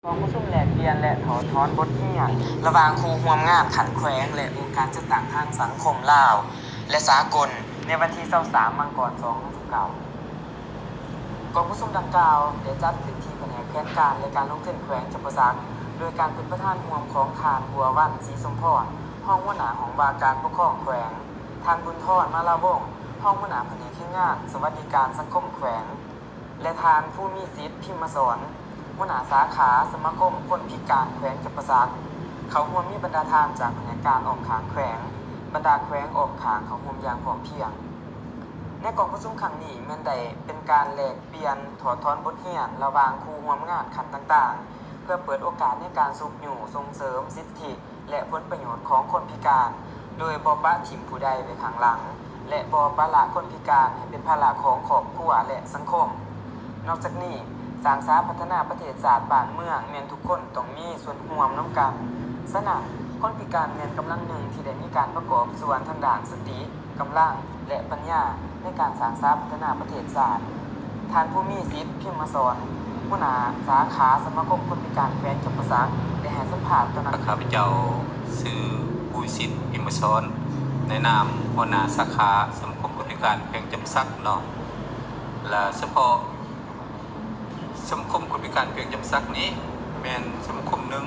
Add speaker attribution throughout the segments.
Speaker 1: กองผู้ซุ่มแหลกเปลี่ยนและถอดถอนบทเรียนระหว่างครูร่วมงานขันแขวงและองค์การจัดตั้งทางสังคมลาวและสากลในวันที่23มังกร2019กองผู้ซุ่มดังกล่าวได้จัดขึ้นที่แผนกแผนการและการลงทุนแขวงจำปาสักโดยการเป็นประธานร่วมของทานบัววันศรีสมพรห้องหัวหน้าของว่าการปกครองแขวงทานบุญทอดมาลาวงศ์ห้องหัวหน้าแผนกแข่งงานสวัสดิการสังคมแขวงและทานผู้มีสิทธิ์พิมพ์มาสอนหัวหน้าสาขาสมาคมคนพิการแขวงจำปาสักเขาร่วมมีบรรดาทานจากแผนกการออกขางแขวงบรรดาแขวงออกขางเขาร่วมอย่างพร้อมเพรียงในกองประชุมครั้งนี้แม่นได้เป็นการแลกเปลี่ยนถอดถอนบทเรียนระหว่างครูร่วมงานขันต่างๆเพื่อเปิดโอกาสในการสุขอยู่ส่งเสริมสิทธิและผลประโยชน์ของคนพิการโดยบ่ปะถิ่มผู้ใดไว้ข้างหลังและบ่ปละคนพิการให้เป็นภาระของครอบครัวและสังคมนอกจากนี้สร้างสรรค์พัฒนาประเทศชาติบ้านเมืองแม่นทุกคนต้องมีส่วนร่วมนำกันฉะนั้นคนพิการแม่นกำลังหนึ่งที่ได้มีการประกอบส่วนทางด้านสติกำลังและปัญญาในการสร้างสรรค์พัฒนาประเทศชาติท่านผู้มีสิทธิ์พิมพ์มาสอนหัวหน้าสาขาสมาคมคนพิการแขวงจำปาสักได้ให้สัมภาษณ์ตอนนั้น
Speaker 2: ข้าพเจ้าชื่อผู้สิทธิ์พิมพ์มาสอนในนามหัวหน้าสาขาสมาคมคนพิการแขวงจำปาสักเนาะและเฉพาะสมาคมคนพิการแขวงจำปาสักนี้เป็นสมาคมหนึ่ง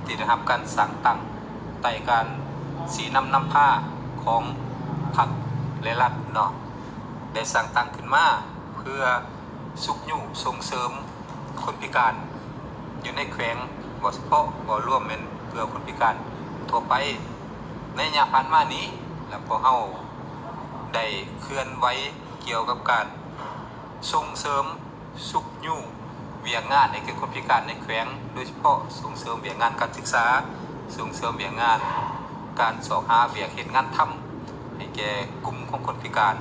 Speaker 2: ที่ได้รับการสร้างตั้งไต่การสีนำผ้าของพรรคและรัฐเนาะได้สร้างตั้งขึ้นมาเพื่อสุขอยู่ส่งเสริมคนพิการอยู่ในแขวงบ่เฉพาะบ่ร่วมเป็นเพื่อคนพิการทั่วไปในระยะผ่านมานี้แล้วพวกเฮาได้เคลื่อนไหวเกี่ยวกับการส่งเสริมสุขอยู่เวียงงานให้แก่คนพิการในแขวงโดยเฉพาะส่งเสริมเวียงงานการศึกษาส่งเสริมเวียงงานการสอบหาเวียกเฮ็ดงานทำให้แก่กลุ่มของคนพิการ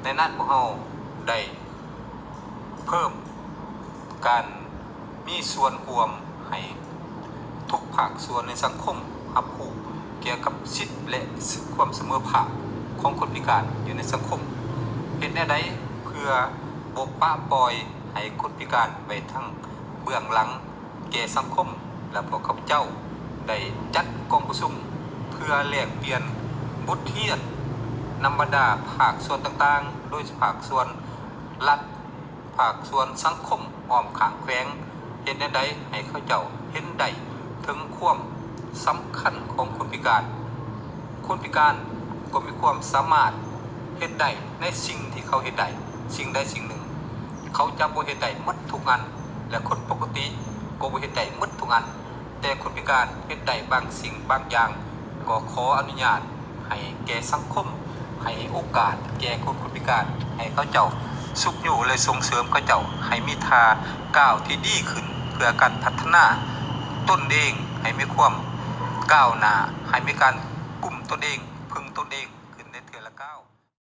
Speaker 2: ในนั้นพวกเฮาได้เพิ่มการมีส่วนร่วมให้ทุกภาคส่วนในสังคมรับรู้เกี่ยวกับสิทธิและความเสมอภาคของคนพิการอยู่ในสังคมเฮ็ดแนวใดเพื่อบ่ปะปล่อยให้คนพิการไปทั้งเบื้องหลังแก่สังคมและพวกข้าพเจ้าได้จัดกองประชุมเพื่อแลกเปลี่ยนบทเรียนนำบรรดาภาคส่วนต่างๆโดยภาคส่วนรัฐภาคส่วนสังคมอ้อมข้างแขวงเห็นได้ให้เขาเจ้าเห็นได้ถึงความสำคัญของคนพิการคนพิการก็มีความสามารถเห็นได้ในสิ่งที่เขาเห็นได้สิ่งใดสิ่งหนึ่งเขาจะบ่เห็นได้หมดทุกอันและคนปกติก็บ่เห็นได้หมดทุกอันแต่คนพิการเห็นได้บางสิ่งบางอย่างก็ขออนุญาตให้แก่สังคมให้โอกาสแก่คนพิการให้เขาเจ้าสุขอยู่เลยส่งเสริมเขาเจ้าให้มีทางก้าวที่ดีขึ้นเพื่อการพัฒนาตนเองให้มีความก้าวหน้าให้มีการกลุ่มตนเองพึ่งตนเองขึ้นในเทื่อละก้าว